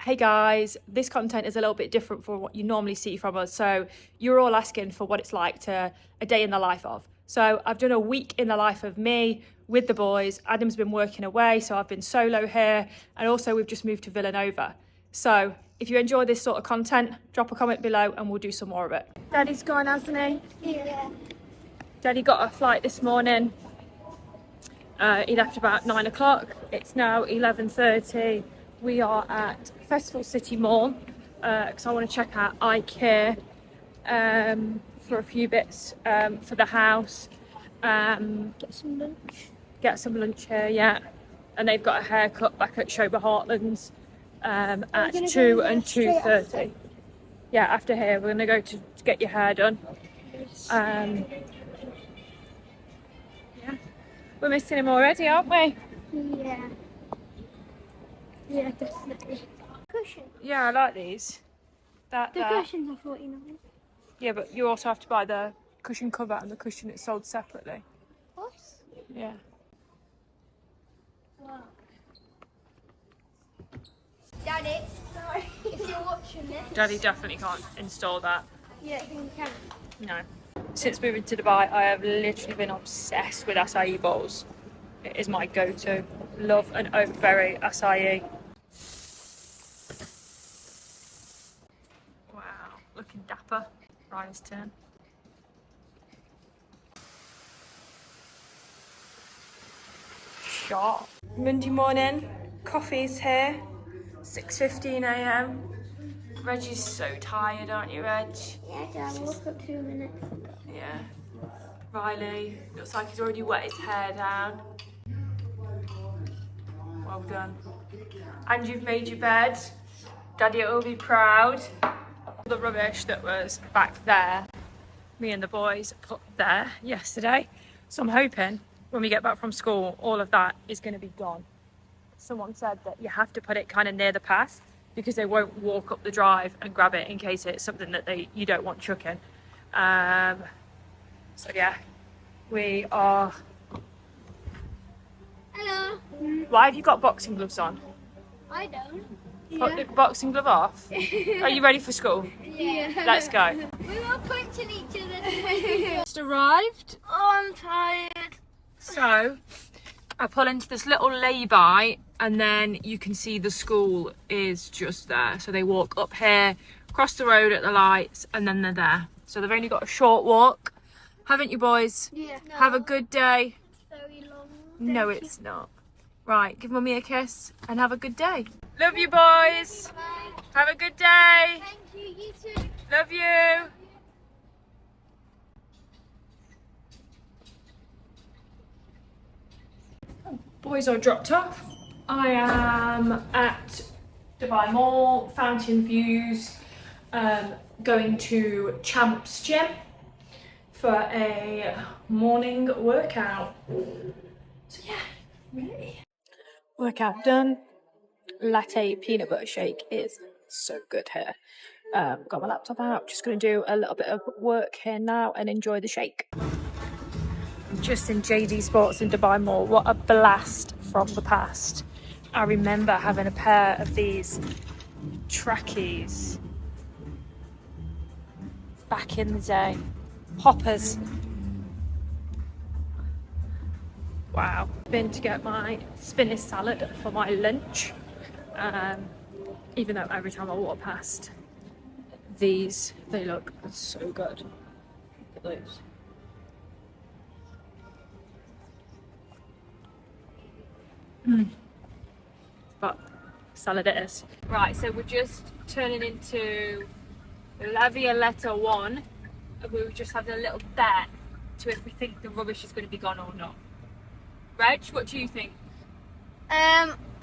Hey guys, this content is a little bit different from what you normally see from us. So you're all asking for what it's like to a day in the life of. So I've done a week in the life of me with the boys. Adam's been working away, so I've been solo here. And also we've just moved to Villanova. So if you enjoy this sort of content, drop a comment below and we'll do some more of it. Daddy's gone, hasn't he? Yeah. Daddy got a flight this morning. He left about 9 o'clock. It's now 11:30. We are at Festival City Mall because I want to check out IKEA for a few bits for the house. Get some lunch here, yeah. And they've got a haircut back at Shoba Heartlands at 2 and 2:30. Yeah, after here we're gonna go to get your hair done. Yeah, we're missing him already, aren't we? Yeah. Yeah, definitely. Cushion. Yeah, I like these. The cushions are 49. Yeah, but you also have to buy the cushion cover and the cushion it's sold separately. What? Yeah. Wow. Daddy, sorry, if you're watching this. Daddy definitely can't install that. Yeah, I think you can. No. Since moving to Dubai, I have literally been obsessed with acai bowls. It is my go-to. Love an oatberry acai. Wow, looking dapper. Ryan's turn. Sharp. Monday morning, coffee's here. 6:15 a.m. Reggie's so tired, aren't you, Reg? Yeah, Dad, I woke up 2 minutes ago. Yeah. Riley, looks like he's already wet his hair down. Well done. And you've made your bed. Daddy will be proud. The rubbish that was back there, me and the boys put there yesterday. So I'm hoping when we get back from school, all of that is going to be gone. Someone said that you have to put it kind of near the path because they won't walk up the drive and grab it in case it's something that you don't want chucking. So yeah, we are. Hello. Why have you got boxing gloves on? I don't. Put boxing glove off. Are you ready for school? Yeah. Let's go. We were punching each other. Just arrived. Oh, I'm tired. So I pull into this little lay-by and then you can see the school is just there. So they walk up here, cross the road at the lights, and then they're there. So they've only got a short walk. Haven't you, boys? Yeah. No, Have a good day. it's very long. No, it's not. Right, give Mummy a kiss and have a good day. Love you, boys. Bye. Have a good day. Thank you. You too. Love you. Boys are dropped off. I am at Dubai Mall, Fountain Views, going to Champs Gym for a morning workout. So yeah, ready. Workout done. Latte peanut butter shake is so good here. Got my laptop out. Just going to do a little bit of work here now and enjoy the shake. Just in JD Sports in Dubai Mall. What a blast from the past. I remember having a pair of these trackies back in the day. Hoppers. Wow. Been to get my spinach salad for my lunch. Even though every time I walk past these, they look so good. Look at those. But salad it is. Right, so we're just turning into La Violetta 1 and we were just having a little bet to if we think the rubbish is going to be gone or not. Reg, what do you think?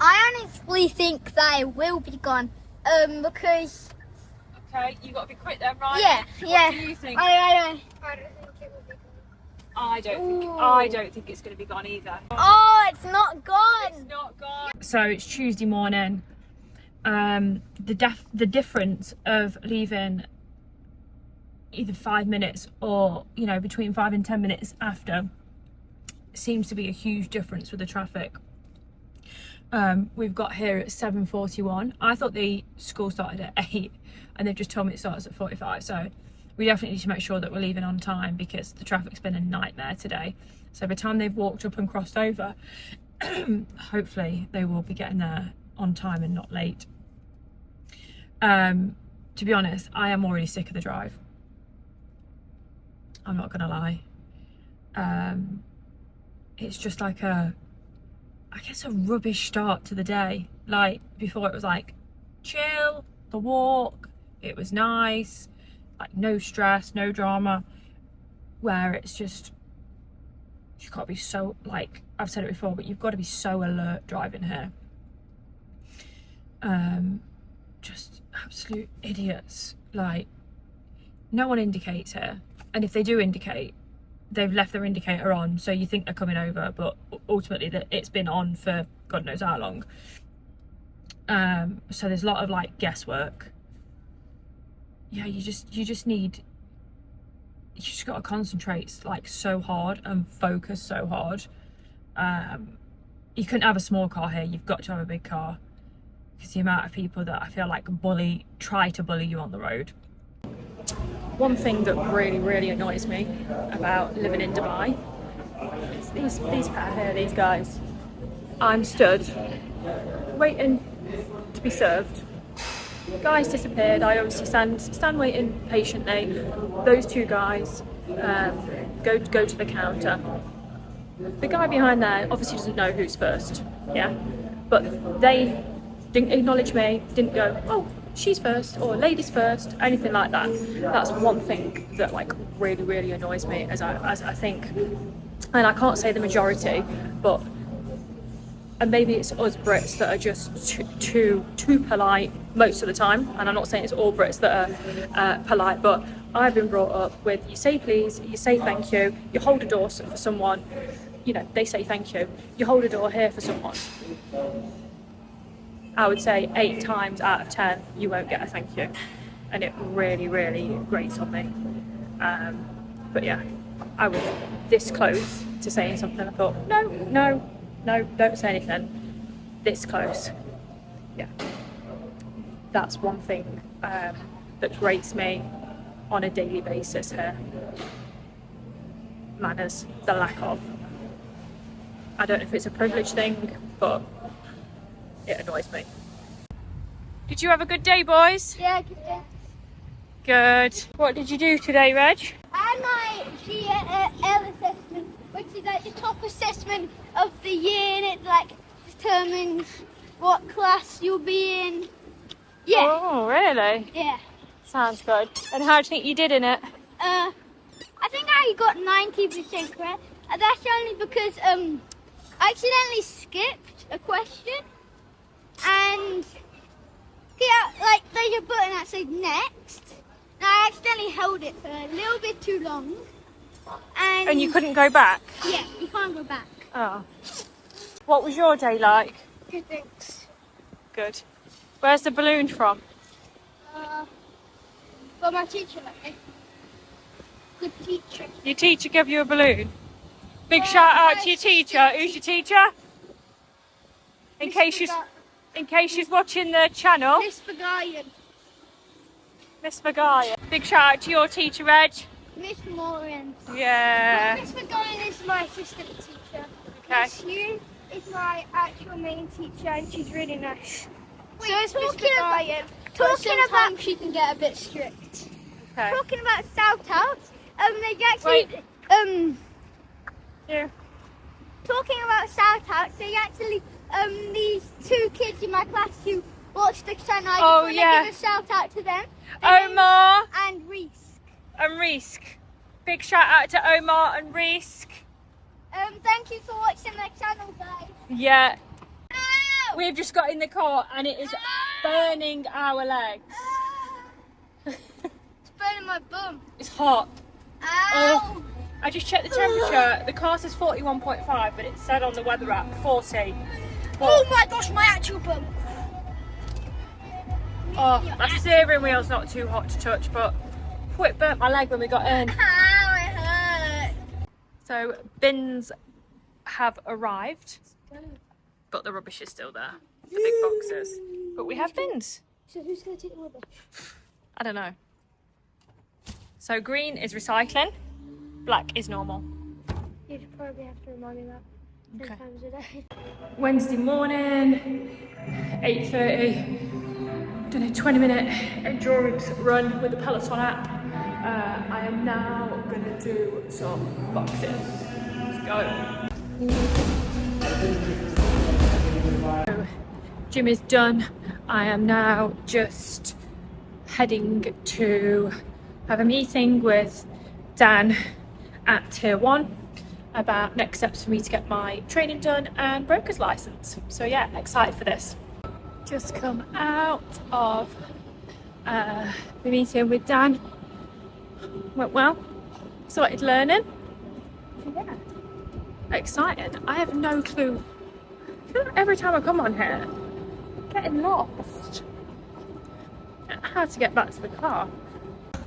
I honestly think that it will be gone. Because. Okay, you got to be quick then, right? Yeah, What do you think? I don't think it will be gone. I don't think it's going to be gone either. Oh, it's not gone. It's not gone. So it's Tuesday morning. The difference of leaving either 5 minutes or between 5 and 10 minutes after seems to be a huge difference with the traffic. We've got here at 7:41. I thought the school started at 8 and they've just told me it starts at 45. So we definitely need to make sure that we're leaving on time because the traffic's been a nightmare today. So by the time they've walked up and crossed over, hopefully they will be getting there on time and not late. To be honest, I am already sick of the drive. I'm not gonna lie. It's just like I guess a rubbish start to the day. Like before it was like chill, the walk, it was nice, like no stress, no drama. Where it's just, you've got to be so, like I've said it before, but you've got to be so alert driving here. Just absolute idiots. Like no one indicates here, and if they do indicate, they've left their indicator on, so you think they're coming over, but ultimately it's been on for God knows how long. So there's a lot of like guesswork. Yeah, you just got to concentrate like so hard and focus so hard. You couldn't have a small car here, you've got to have a big car, because the amount of people that I feel like try to bully you on the road. One thing that really annoys me about living in Dubai is these pair here, these guys. I'm stood waiting to be served. Guys disappeared. I obviously stand waiting patiently. Those two guys go to the counter. The guy behind there obviously doesn't know who's first, yeah, but they didn't acknowledge me, didn't go, oh, she's first or ladies first, anything like that. That's one thing that like really annoys me, as I think, and I can't say the majority, but and maybe it's us Brits that are just too polite most of the time, and I'm not saying it's all Brits that are polite, but I've been brought up with, you say please, you say thank you, you hold a door for someone, you know, they say thank you, you hold a door here for someone. I would say 8 times out of 10 you won't get a thank you, and it really grates on me. But yeah, I was this close to saying something. I thought no, don't say anything. This close. Yeah, that's one thing that grates me on a daily basis here. Manners, the lack of. I don't know if it's a privilege thing, but it annoys me. Did you have a good day, boys? Yeah, good day. Good. What did you do today, Reg? And my GL assessment, which is like the top assessment of the year, and it like determines what class you'll be in. Yeah. Oh, really? Yeah. Sounds good. And how do you think you did in it? I think I got 90% correct. That's only because I accidentally skipped a question, and yeah, like there's a button that says next, and I accidentally held it for a little bit too long, And you couldn't go back? Yeah, you can't go back. Oh. What was your day like? Good, thanks. Good. Where's the balloon from? But my teacher, like, good teacher. Your teacher gave you a balloon? Big shout out to your teacher. Who's your teacher? In case she's watching the channel. Miss Bagayan. Miss Magaya. Big shout out to your teacher, Reg. Miss Moran. Yeah. Miss Bagayan is my assistant teacher. Okay. Miss Hugh is my actual main teacher, and she's really nice. Wait, so it's talking about she can get a bit strict. Okay. Talking about shout outs, they actually Yeah. talking about shout outs, they actually these 2 kids in my class who watched the channel, I Oh, just yeah. want to give a shout out to them. Their names- Omar and Reese. and Reesk. Big shout out to Omar and Reesk. Thank you for watching the channel, guys. Yeah. Ow! We've just got in the car and it is burning our legs. It's burning my bum. It's hot. Ow! I just checked the temperature. The car says 41.5, but it said on the weather app 40. Oh my gosh, my actual bum. Oh, my steering wheel's not too hot to touch, but it burnt my leg when we got in. Ow, it hurt. So bins have arrived. but the rubbish is still there. The big boxes. But we have bins. So who's going to take the rubbish? I don't know. So green is recycling, black is normal. You'd probably have to remind me that 10 times a day. Wednesday morning, 8:30. Done a 20-minute endurance run with the Peloton app. I am now gonna do some boxing. Let's go. So, gym is done. I am now just heading to have a meeting with Dan at Tier 1 about next steps for me to get my training done and broker's license. So yeah, excited for this. Just come out of the meeting with Dan. Went well. Started learning. So yeah, excited. I have no clue. I feel like every time I come on here, I'm getting lost. How to get back to the car. Oh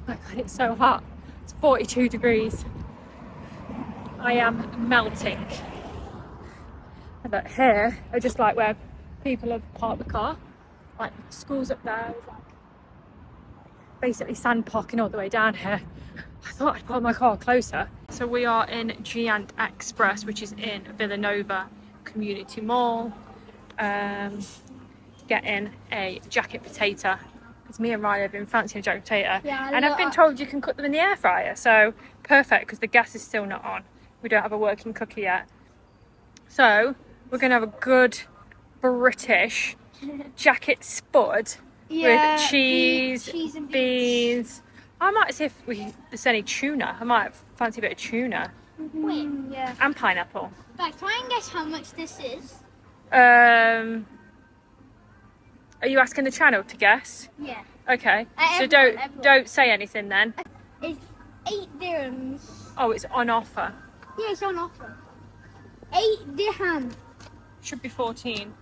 my god, it's so hot. It's 42 degrees. I am melting. And look, here are just like where people have parked the car. Like schools up there, like basically sand parking all the way down here. I thought I'd put my car closer. So we are in Giant Express, which is in Villanova Community Mall. Getting a jacket potato because me and Riley have been fancying a jacket potato, and I've been told you can cook them in the air fryer, so perfect because the gas is still not on. We don't have a working cooker yet, so we're gonna have a good British jacket spud with cheese and beans. I might see if there's any tuna. I might fancy a bit of tuna. Wait, yeah. And pineapple. But try and guess how much this is. Are you asking the channel to guess? Yeah. Okay. So Everyone. don't say anything then. It's 8 dirhams. Oh, it's on offer. Yeah, it's on offer. 8 dirham. Should be 14.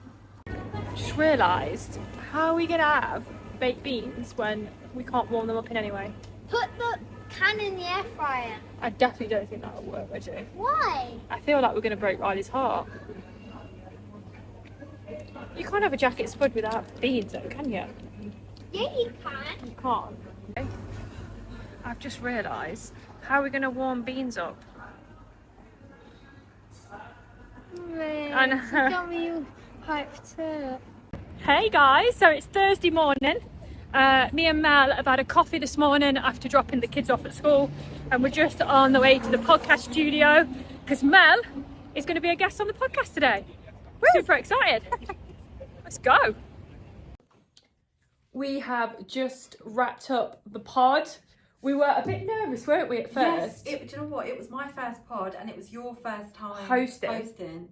Just realised, how are we gonna have baked beans when we can't warm them up in any way? Put the can in the air fryer. I definitely don't think that'll work, would you? Why? I feel like we're gonna break Riley's heart. You can't have a jacket spud without beans though, can you? Yeah, you can. You can't. Okay. I've just realised, how are we going to warm beans up? I know. You got me hyped up. Hey guys, so it's Thursday morning. Me and Mel have had a coffee this morning after dropping the kids off at school, and we're just on the way to the podcast studio because Mel is going to be a guest on the podcast today. We're super excited. Let's go. We have just wrapped up the pod. We were a bit nervous, weren't we, at first? Yes, do you know what? It was my first pod and it was your first time hosting.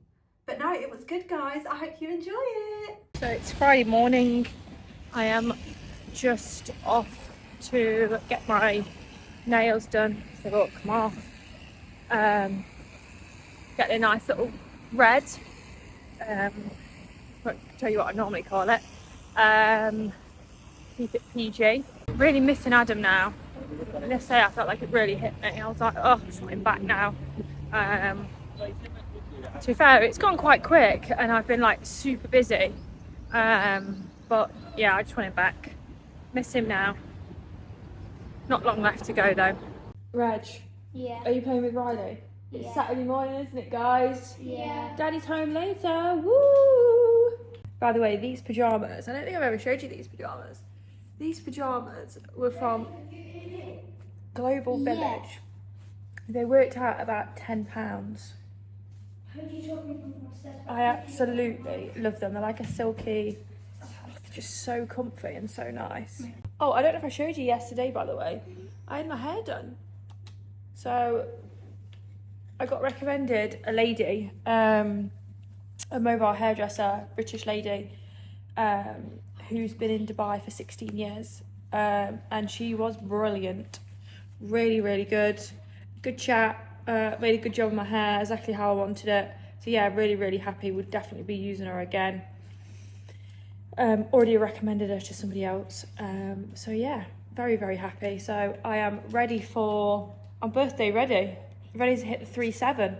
But no, it was good, guys. I hope you enjoy it. So it's Friday morning. I am just off to get my nails done. So they'll come off. Get a nice little red. I'll tell you what I normally call it. Keep it PG. Really missing Adam now. I'm gonna say I felt like it really hit me. I was like, oh, it's coming back now. To be fair, it's gone quite quick and I've been like super busy. But yeah, I just want him back. Miss him now. Not long left to go though. Reg, Yeah. are you playing with Riley? It's Yeah. Saturday morning, isn't it, guys? Yeah. Daddy's home later. Woo! By the way, these pyjamas, I don't think I've ever showed you these pyjamas. These pyjamas were from Global Yeah. Village. They worked out about £10. How do you talk me from upstairs? I absolutely love them. They're like a silky, they're just so comfy and so nice. Oh, I don't know if I showed you yesterday, by the way. I had my hair done. So I got recommended a lady, a mobile hairdresser, British lady, who's been in Dubai for 16 years. And she was brilliant. Really, really good. Good chat. Made a good job of my hair, exactly how I wanted it. So yeah, really, really happy. Would definitely be using her again. Already recommended her to somebody else. So yeah, very, very happy. So I am ready for, I'm birthday ready. Ready to hit the 3-7.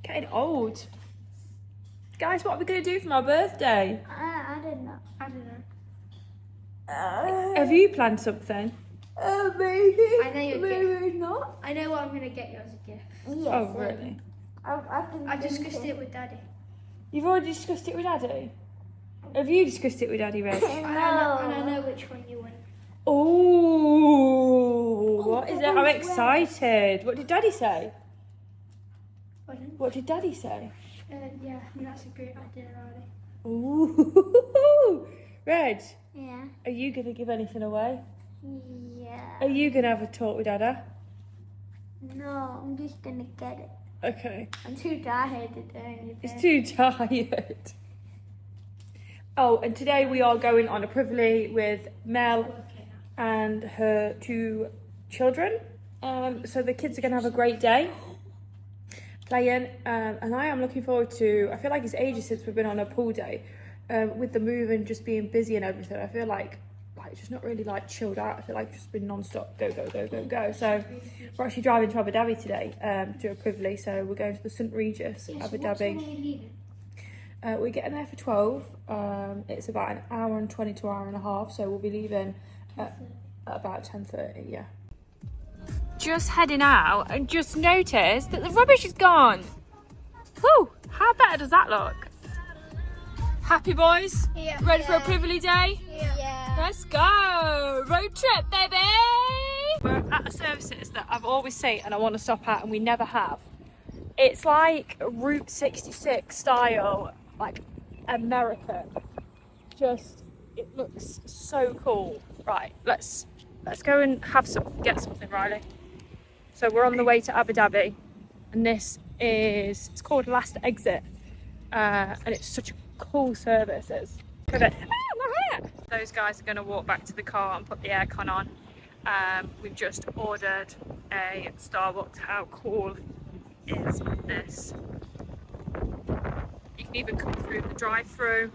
Getting old. Guys, what are we going to do for my birthday? I don't know. Have you planned something? Maybe. I know you're Maybe not. I know what I'm gonna get you as a gift. Yes. Oh, really? I discussed it with Daddy. You've already discussed it with Daddy? Have you discussed it with Daddy, Reg? And I know which one you want. Oh, what is it? I'm excited. What did Daddy say? Pardon? What did Daddy say? Yeah, that's a great idea, Riley. Ooh, Reg, Yeah. are you going to give anything away? Yeah. Are you going to have a talk with Dada? No, I'm just gonna get it. Okay. I'm too tired to do anything. He's too tired. Oh, and today we are going on a privily with Mel and her 2 children. So the kids are going to have a great day playing, and I am looking forward to, I feel like it's ages since we've been on a pool day, with the move and just being busy and everything. I feel like it's just not really like chilled out. I feel like it's just been non-stop go. So we're actually driving to Abu Dhabi today to do a privily. So we're going to the St Regis, Abu Dhabi. We're getting there for 12. It's about an hour and 20 to an hour and a half. So we'll be leaving at about 10:30. Yeah. Just heading out and just noticed that the rubbish is gone. Woo! How better does that look? Happy boys? Yeah. Ready for a privily day? Yeah. Let's go! Road trip, baby! We're at a services that I've always seen and I want to stop at and we never have. It's like Route 66 style, like American. Just, it looks so cool. Right, let's go and get something, Riley. So we're on the way to Abu Dhabi and it's called Last Exit. And it's such a cool service. Those guys are going to walk back to the car and put the aircon on. We've just ordered a Starbucks. How cool is this? You can even come through the drive-through.